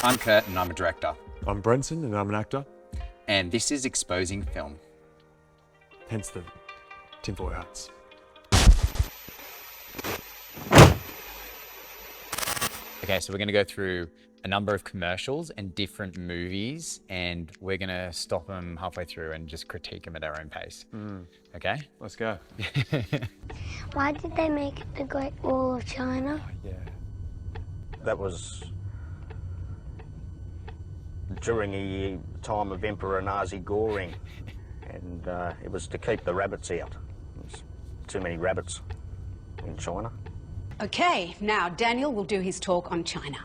I'm Kurt and I'm a director. I'm Brenson and I'm an actor. And this is Exposing Film. Hence the tinfoil hats. Okay, so we're going to go through a number of commercials and different movies, and we're going to stop them halfway through and just critique them at our own pace. Okay? Let's go. Why did they make the Great Wall of China? Yeah. That was during the time of Emperor Nazi Goring, and it was to keep the rabbits out. There's too many rabbits in China. Okay, now Daniel will do his talk on China.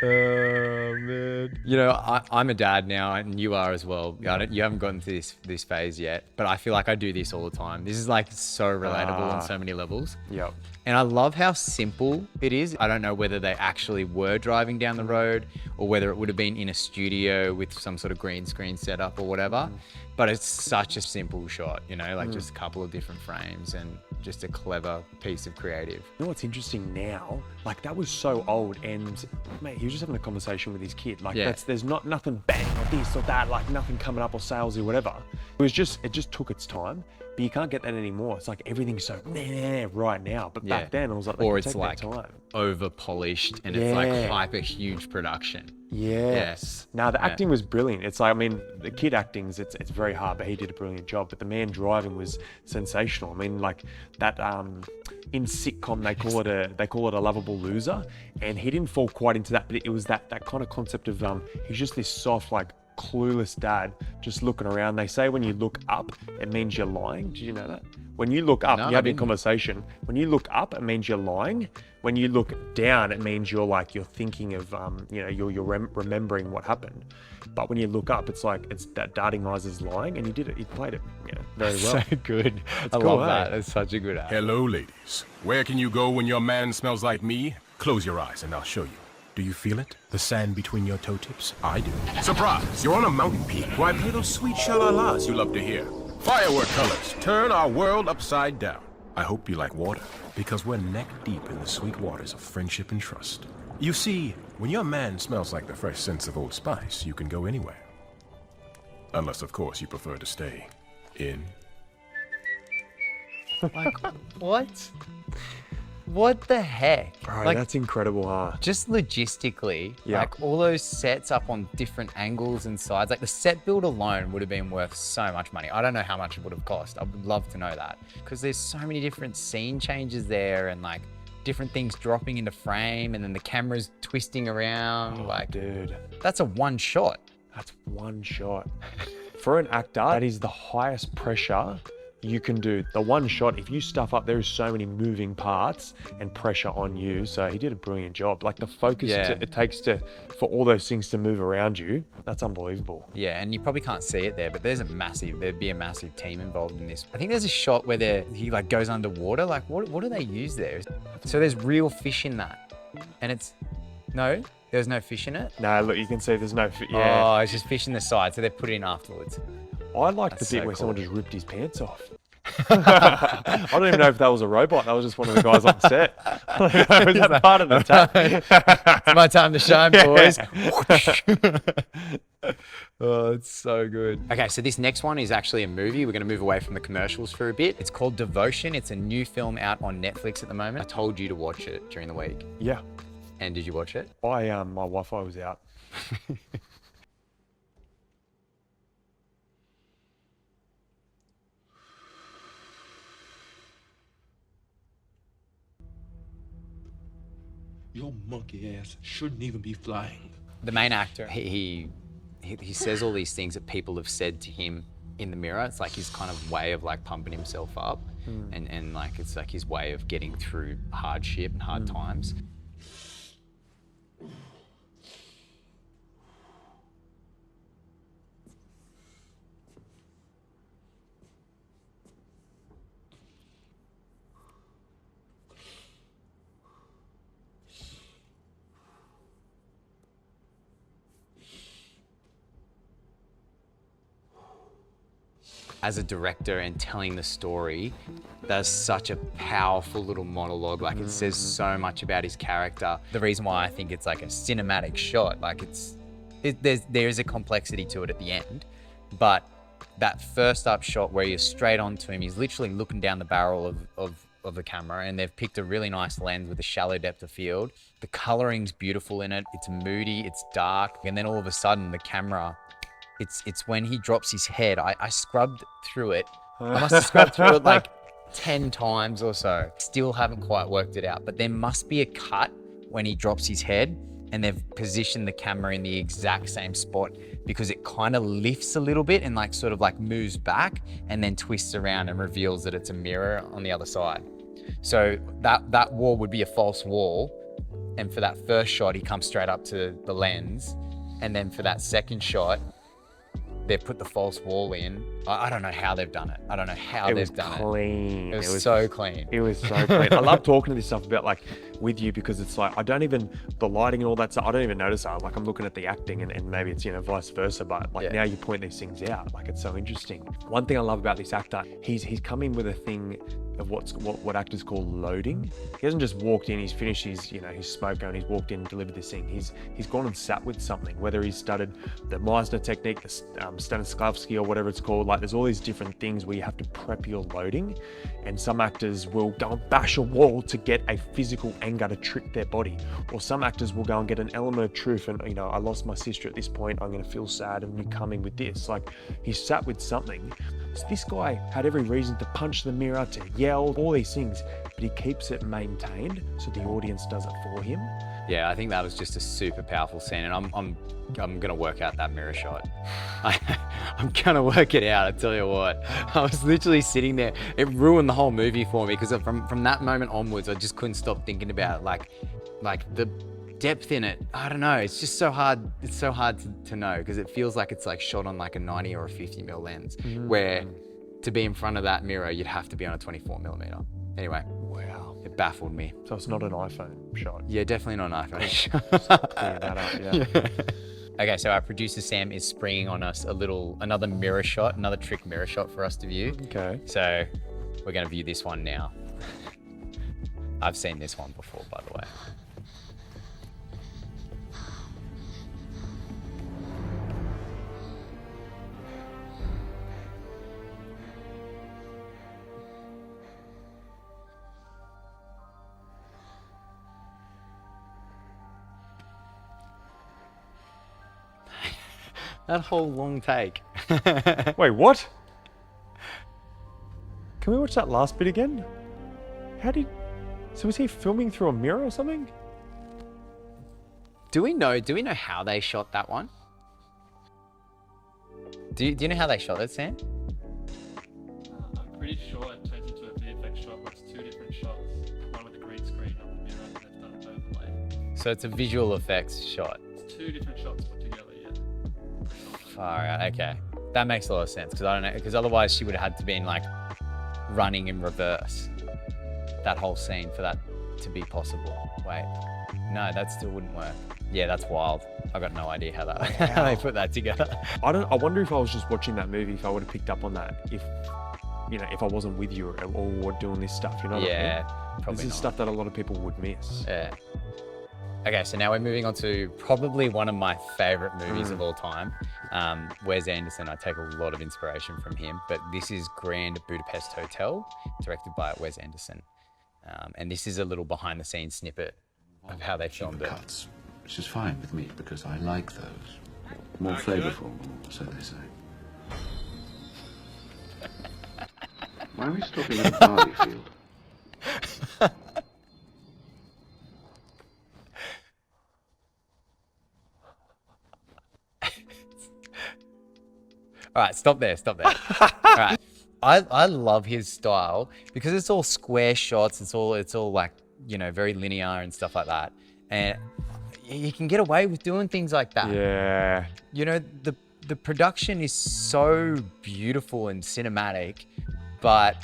Oh, man. You know, I'm a dad now, and you are as well. You haven't gotten to this phase yet, but I feel like I do this all the time. This is like so relatable on so many levels. Yep. And I love how simple it is. I don't know whether they actually were driving down the road or whether it would have been in a studio with some sort of green screen setup or whatever. But it's such a simple shot, you know, like just a couple of different frames and just a clever piece of creative. You know what's interesting now? Like, that was so old, and mate, he was just having a conversation with his kid. Like, there's nothing bang or this or that, like nothing coming up or salesy or whatever. It just took its time, but you can't get that anymore. It's like everything's so right now, but back then it was like, or it's like time. over polished and it's like hyper huge production. Yes. Now the acting was brilliant. It's like, I mean, the kid acting's it's very hard, but he did a brilliant job. But the man driving was sensational. I mean, like that in sitcom they call it a lovable loser, and he didn't fall quite into that, but it was that kind of concept of he's just this soft, like clueless dad just looking around. They say when you look up, it means you're lying. Did you know that? When you look up, you're having a conversation. When you look up, it means you're lying. When you look down, it means you're thinking of, you're remembering what happened. But when you look up, it's like, it's that darting eyes is lying, and he did it. He played it, very well. So good. It's I cool, love that. It's such a good act. Hello, ladies. Where can you go when your man smells like me? Close your eyes and I'll show you. Do you feel it? The sand between your toe tips? I do. Surprise! You're on a mountain peak. Why, play those sweet shalalas you love to hear. Firework colors turn our world upside down. I hope you like water, because we're neck deep in the sweet waters of friendship and trust. You see, when your man smells like the fresh scents of Old Spice, you can go anywhere. Unless, of course, you prefer to stay in. Like, what? What the heck? Bro, like, that's incredible, huh? just logistically, like all those sets up on different angles and sides, like the set build alone would have been worth so much money. I don't know how much it would have cost. I would love to know that, because there's so many different scene changes there and like different things dropping into frame and then the camera's twisting around. Dude, that's a one shot. That's one shot. For an actor, that is the highest pressure you can do. The one shot, if you stuff up, there's so many moving parts and pressure on you. So he did a brilliant job. Like the focus it takes for all those things to move around you, that's unbelievable. Yeah, and you probably can't see it there, but there'd be a massive team involved in this. I think there's a shot where he like goes underwater. Like what do they use there? So there's real fish in that, and there's no fish in it. No, look, you can see there's no fish. Oh, it's just fish in the side, so they put it in afterwards. I like the bit so where cool. someone just ripped his pants off. I don't even know if that was a robot. That was just one of the guys on set. Was that part of the take? It's my time to shine, boys. Oh, it's so good. Okay, so this next one is actually a movie. We're going to move away from the commercials for a bit. It's called Devotion. It's a new film out on Netflix at the moment. I told you to watch it during the week. Yeah. And did you watch it? My Wi-Fi was out. Your monkey ass shouldn't even be flying. The main actor, he says all these things that people have said to him in the mirror. It's like his kind of way of like pumping himself up, and like it's like his way of getting through hardship and hard times. as a director and telling the story, does such a powerful little monologue. Like, it says so much about his character. The reason why I think it's like a cinematic shot, like there is a complexity to it at the end, but that first up shot where you're straight onto him, he's literally looking down the barrel of the camera, and they've picked a really nice lens with a shallow depth of field. The coloring's beautiful in it. It's moody, it's dark, and then all of a sudden the camera, it's when he drops his head. I scrubbed through it. I must have scrubbed through it like 10 times or so. Still haven't quite worked it out, but there must be a cut when he drops his head, and they've positioned the camera in the exact same spot, because it kind of lifts a little bit and like sort of like moves back and then twists around and reveals that it's a mirror on the other side. So that wall would be a false wall. And for that first shot, he comes straight up to the lens. And then for that second shot, they've put the false wall in. I don't know how they've done it. I don't know how they've done it. Clean. It was so clean. It was so clean. I love talking to this stuff about like with you, because it's like the lighting and all that stuff, I don't even notice that. Like, I'm looking at the acting and maybe it's, vice versa, but like now you point these things out. Like, it's so interesting. One thing I love about this actor, he's come in with a thing of what actors call loading. He hasn't just walked in, he's finished his smoke and he's walked in and delivered this thing. He's gone and sat with something, whether he's studied the Meisner technique, the Stanislavski or whatever it's called. Like, there's all these different things where you have to prep your loading, and some actors will go and bash a wall to get a physical anger to trick their body, or some actors will go and get an element of truth and I lost my sister at this point, I'm going to feel sad, and you come in with this. Like, he sat with something. So this guy had every reason to punch the mirror, to yell, all these things, but he keeps it maintained so the audience does it for him. Yeah, I think that was just a super powerful scene, and I'm gonna work out that mirror shot. I'm gonna work it out, I tell you what. I was literally sitting there. It ruined the whole movie for me, because from that moment onwards, I just couldn't stop thinking about it. Like the depth in it. I don't know. It's just so hard. It's so hard to know, because it feels like it's like shot on like a 90 or a 50mm lens, where to be in front of that mirror, you'd have to be on a 24mm. Anyway. Wow. It baffled me. So it's not an iPhone shot. Yeah, definitely not an iPhone shot. Clear that up, yeah. Okay, so our producer Sam is springing on us another mirror shot, another trick mirror shot for us to view. Okay. So we're going to view this one now. I've seen this one before, by the way. That whole long take. Wait, what? Can we watch that last bit again? So was he filming through a mirror or something? Do we know how they shot that one? Do you know how they shot it, Sam? I'm pretty sure it turns into a VFX shot, but it's two different shots. One with a green screen on the mirror, and they've done an overlay. So it's a visual effects shot. It's two different shots put together, yeah. Far out. Okay, that makes a lot of sense, because I don't know, because otherwise she would have had to been like running in reverse that whole scene for that to be possible. Wait, no, that still wouldn't work. Yeah, that's wild. I got no idea how how they put that together. I wonder if I was just watching that movie, if I would have picked up on that, if I wasn't with you or doing this stuff, what I mean? Yeah, probably This is not. stuff that a lot of people would miss. Yeah. Okay, so now we're moving on to probably one of my favorite movies of all time. Wes Anderson. I take a lot of inspiration from him, but this is Grand Budapest Hotel, directed by Wes Anderson. And this is a little behind the scenes snippet of how they filmed it. Cuts, which is fine with me because I like those. More flavourful, so they say. Why are we stopping at a barley field? All right, stop there. All right. I love his style because it's all square shots. It's all like, very linear and stuff like that. And you can get away with doing things like that. Yeah. The production is so beautiful and cinematic, but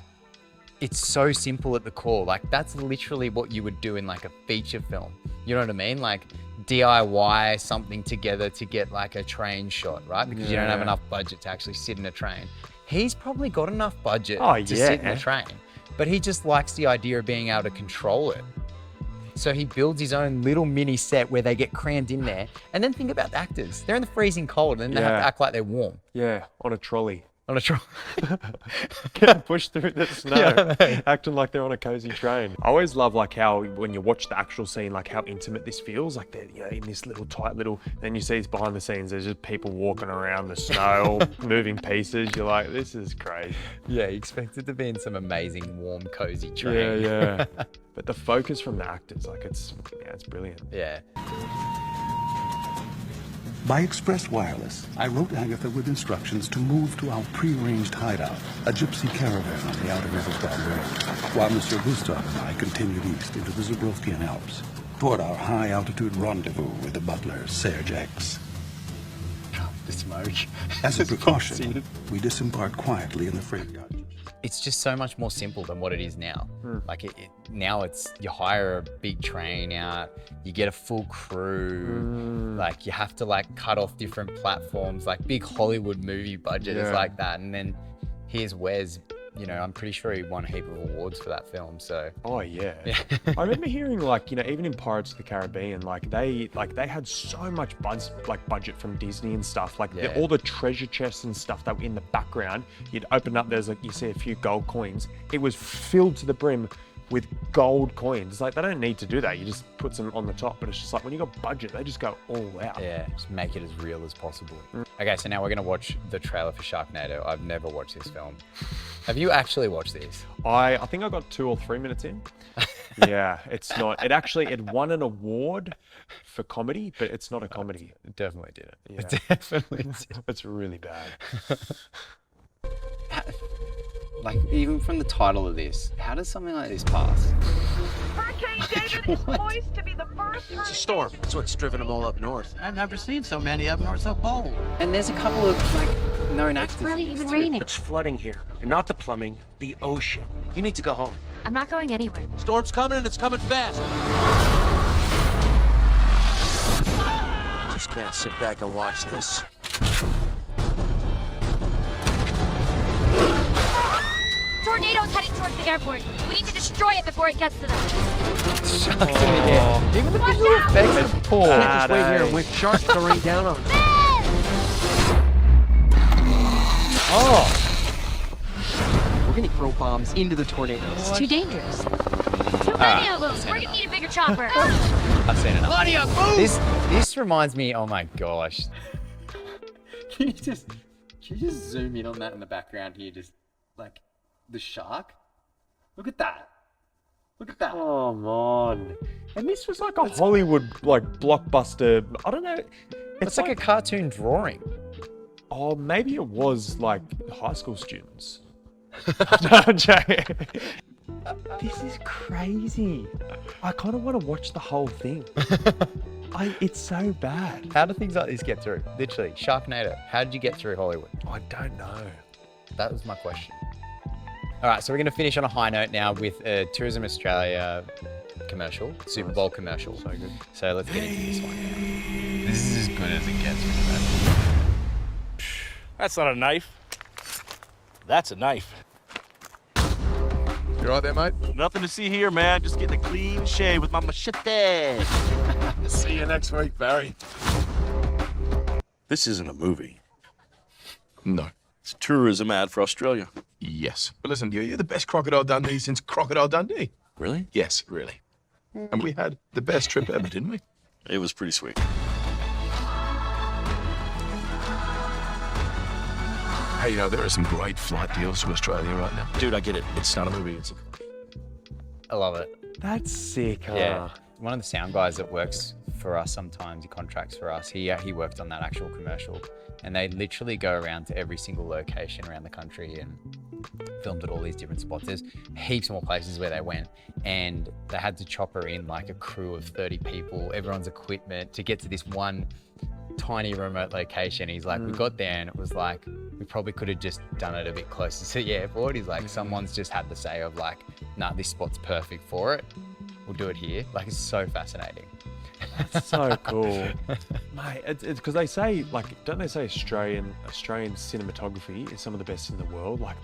it's so simple at the core. Like, that's literally what you would do in like a feature film. You know what I mean? Like DIY something together to get like a train shot, right? Because you don't have enough budget to actually sit in a train. He's probably got enough budget Oh, to yeah. sit in the train, but he just likes the idea of being able to control it. So he builds his own little mini set where they get crammed in there. And then think about the actors. They're in the freezing cold and they have to act like they're warm. Yeah, on a trolley. On a trolley. Getting pushed through the snow, acting like they're on a cozy train. I always love like how when you watch the actual scene, like how intimate this feels. Like they're in this little tight little. Then you see it's behind the scenes. There's just people walking around the snow, all moving pieces. You're like, this is crazy. Yeah, you expect it to be in some amazing, warm, cozy train. Yeah. But the focus from the actors, like it's brilliant. Yeah. By express wireless, I wrote Agatha with instructions to move to our pre-arranged hideout, a gypsy caravan on the outer Nevelstad Range, while Monsieur Gustav and I continued east into the Zabrowskian Alps, toward our high-altitude rendezvous with the butler, Serge X. The smoke. As a precaution, we disembarked quietly in the freight yacht. It's just so much more simple than what it is now. Like now it's, you hire a big train out, you get a full crew, like you have to like cut off different platforms, like big Hollywood movie budget is like that. And then here's Wes, I'm pretty sure he won a heap of awards for that film, so. Oh yeah. I remember hearing like, even in Pirates of the Caribbean, like they had so much budget from Disney and stuff. Like all the treasure chests and stuff that were in the background, you'd open up, there's like, you see a few gold coins. It was filled to the brim with gold coins. It's like, they don't need to do that. You just put some on the top, but it's just like, when you got budget, they just go all out. Yeah, just make it as real as possible. Okay, so now we're gonna watch the trailer for Sharknado. I've never watched this film. Have you actually watched this? I think I got 2 or 3 minutes in. Yeah, it's not. It won an award for comedy, but it's not a comedy. It definitely did it. Yeah. It definitely did. It's really bad. Like, even from the title of this, how does something like this pass? Hurricane David is poised to be the first. It's a storm. That's what's driven them all up north. I've never seen so many up north so bold. And there's a couple of, like, known actors. It's not even raining. It's flooding here. And not the plumbing, the ocean. You need to go home. I'm not going anywhere. Storm's coming and it's coming fast. Just can't sit back and watch this. Tornado's heading towards the airport. We need to destroy it before it gets to them. Sharks in the air. Even the visual effects are poor. Just wait here and wait sharks to rain down on us. We're gonna throw bombs into the tornadoes. It's too dangerous. Too many of them. We're gonna need a bigger chopper. I've seen enough. Claudia, move! This reminds me, oh my gosh. Can you just zoom in on that in the background here? Just like the shark. Look at that. Look at that. Come on. And this was like a Hollywood blockbuster. I don't know. It's like a cartoon drawing. Oh, maybe it was like high school students. No, I'm joking. This is crazy. I kind of want to watch the whole thing. It's so bad. How do things like this get through? Literally, Sharknado. How did you get through Hollywood? I don't know. That was my question. All right, so we're going to finish on a high note now with a Tourism Australia commercial, Super Bowl commercial. So good. So let's get into this one. This is as good as it gets. That's not a knife. That's a knife. You right there, mate? Nothing to see here, man. Just getting a clean shave with my machete. See you next week, Barry. This isn't a movie. No. It's a tourism ad for Australia. Yes. But listen, you're the best Crocodile Dundee since Crocodile Dundee. Really? Yes, really. And we had the best trip ever, didn't we? It was pretty sweet. Hey, there are some great flight deals to Australia right now. Dude, I get it. It's not a movie. It's a... I love it. That's sick, huh? Yeah. One of the sound guys that works for us sometimes, he contracts for us, he worked on that actual commercial. And they literally go around to every single location around the country and filmed at all these different spots. There's heaps more places where they went, and they had to chopper in like a crew of 30 people, everyone's equipment to get to this one tiny remote location. He's like, we got there and it was like, we probably could have just done it a bit closer to the airport. He's like, someone's just had the say of like, nah, this spot's perfect for it. We'll do it here. Like, it's so fascinating. That's so cool. Mate, it's because they say, like, don't they say Australian cinematography is some of the best in the world? Like,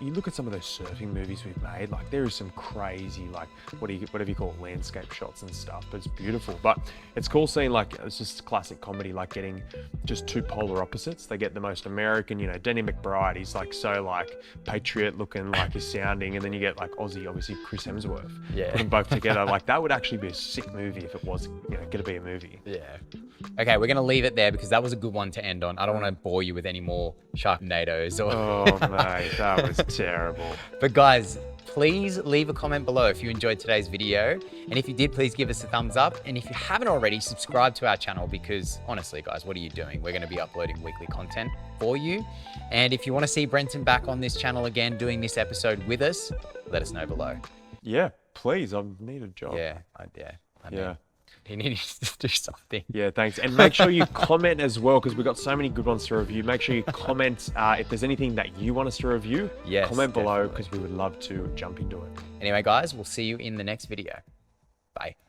you look at some of those surfing movies we've made, like, there is some crazy, like, whatever you call it, landscape shots and stuff, but it's beautiful. But it's cool seeing, like, it's just classic comedy, like, getting just two polar opposites. They get the most American, you know, Danny McBride, he's, like, so, like, patriot looking, like, he's sounding, and then you get, like, Aussie, obviously, Chris Hemsworth. Yeah. Put them both together. Like, that would actually be a sick movie if it was, you know, gonna be a movie. Yeah. Okay, we're gonna leave it there because that was a good one to end on. I don't want to bore you with any more Sharknadoes. Oh mate, that was terrible. But guys, please leave a comment below if you enjoyed today's video. And if you did, please give us a thumbs up. And if you haven't already, subscribe to our channel because honestly, guys, what are you doing? We're going to be uploading weekly content for you. And if you want to see Brenton back on this channel again, doing this episode with us, let us know below. Yeah, please. I need a job. Yeah, I mean, he needs to do something. Yeah, thanks. And make sure you comment as well because we've got so many good ones to review. Make sure you comment if there's anything that you want us to review. Yes, comment below because we would love to jump into it. Anyway, guys, we'll see you in the next video. Bye.